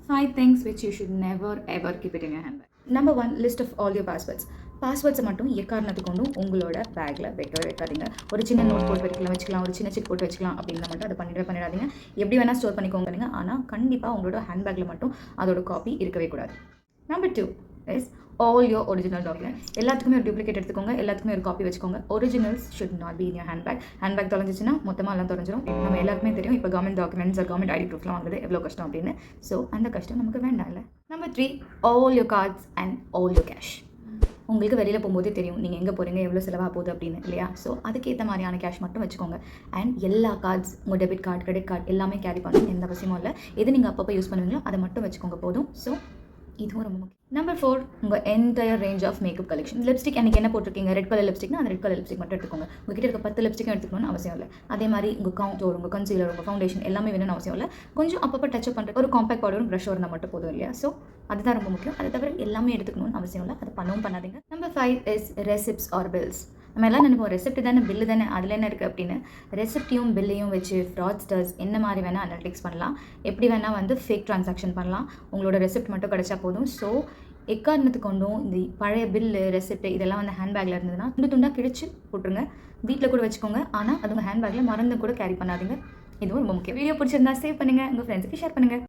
5 things which you should never ever keep it in your handbag. Number 1, list of all your passwords. பாஸ்வேர்ட்ஸை மட்டும் எக்காரணத்து கொண்டும் உங்களோட பேக்கில் வைக்காதீங்க. ஒரு சின்ன நோட் போட்டு வச்சுக்கலாம், ஒரு சின்ன சிப் போட்டு வச்சுக்கலாம் அப்படின்னா மட்டும் அதை பண்ணிடாதீங்க. எப்படி வேணால் ஸ்டோர் பண்ணிக்கோங்க, ஆனால் கண்டிப்பாக உங்களோட ஹேண்ட்பேக்கில் மட்டும் அதோட காப்பி இருக்கவே கூடாது. Number 2 is all your original document. எல்லாத்துக்குமே ஒரு டூப்ளிகேட் எடுத்துக்கோங்க, எல்லாத்துக்குமே ஒரு காப்பி வச்சுக்கோங்க. Originals should not be in your handbag தொலைஞ்சிச்சுன்னா மொத்தமாக எல்லாம் தொலைஞ்சிரும். நம்ம எல்லாருக்குமே தெரியும் இப்போ கவர்மெண்ட் டாக்குமெண்ட்ஸ் கவர்மெண்ட் ஐடி ப்ரூஃப்லாம் வாங்குறது எவ்வளோ கஷ்டம் அப்படின்னு. ஸோ அந்த கஷ்டம் நமக்கு வேண்டாம் இல்லை. Number 3, all your cards and all your cash. உங்களுக்கு வெளியில் போகும்போதே தெரியும் நீங்கள் எங்கே போகிறீங்க, எவ்வளோ செலவாக போகுது அப்படின்னு இல்லையா? ஸோ அதுக்கேற்ற மாதிரியான கேஷ் மட்டும் வச்சுக்கோங்க. அண்ட் எல்லா கார்ட்ஸ், உங்கள் டெபிட் கார்டு, கிரெடிட் கார்டு எல்லாமே கேரி பண்ணணும், எந்த அவசியமும் இல்லை. எது நீங்கள் அப்பப்போ யூஸ் பண்ணுவீங்களோ அதை மட்டும் வச்சுக்கோங்க போதும். ஸோ இதுவும் ரொம்ப முக்கியம். நம்பர் 4, உங்கள் entire range of makeup collection. Lipstick எனக்கு என்ன போட்டிருக்கீங்க, ரெட் கலர் லிப்ஸ்டிக்னா அந்த ரெட் கலர் லிப்ஸ்டிக் மட்டும் எடுத்துக்கோங்க. உங்ககிட்ட இருக்க 10 லிப்ஸ்டிக்கும் எடுத்துக்கணும்னு அவசியம் இல்லை. அதே மாதிரி உங்கள் கவுண்டர், உங்கள் கன்சீலர், உங்கள் ஃபவுண்டேஷன் எல்லாமே வேணும்னு அவசியம் இல்லை. கொஞ்சம் அப்பப்போ டச்சப் பண்ணுற ஒரு காம்பேக்ட் பவுடரும் ப்ரஷ் இருந்தால் மட்டும் போதும் இல்லையா? ஸோ அதுதான் ரொம்ப முக்கியம். அதை தவிர எல்லாமே எடுத்துக்கணும்னு அவசியம் இல்லை, அதை பண்ணவும் பண்ணாதீங்க. Number 5 is receipts or bills. நம்ம எல்லாம் நினைப்போம் ரெசிப்ட் தானே, பில்லு தானே, அதில் என்ன இருக்குது அப்படின்னு. ரெசிப்டையும் பில்லையும் வச்சு ஃப்ராட்ஸ்டர்ஸ் என்ன மாதிரி வேணால் அனலிட்டிக்ஸ் பண்ணலாம், எப்படி வேணால் வந்து ஃபேக் ட்ரான்சாக்ஷன் பண்ணலாம். உங்களோட ரெசிப்ட் மட்டும் கிடச்சா போதும். ஸோ எக்காரணத்துக்கு கொண்டும் இந்த பழைய பில்லு, ரெசிப்ட் இதெல்லாம் வந்து ஹேண்ட்பேக்கில் இருந்ததுன்னா துண்டாக கிழிச்சு போட்டுருங்க. வீட்டில் கூட வச்சுக்கோங்க, ஆனால் அது உங்கள் ஹேண்ட்பேக்கில் மறந்து கூட கேரி பண்ணாதீங்க. இதுவும் ரொம்ப முக்கியம். வீடியோ பிடிச்சிருந்தா சேவ் பண்ணுங்கள், உங்கள் ஃப்ரெண்ட்ஸுக்கு ஷேர் பண்ணுங்கள்.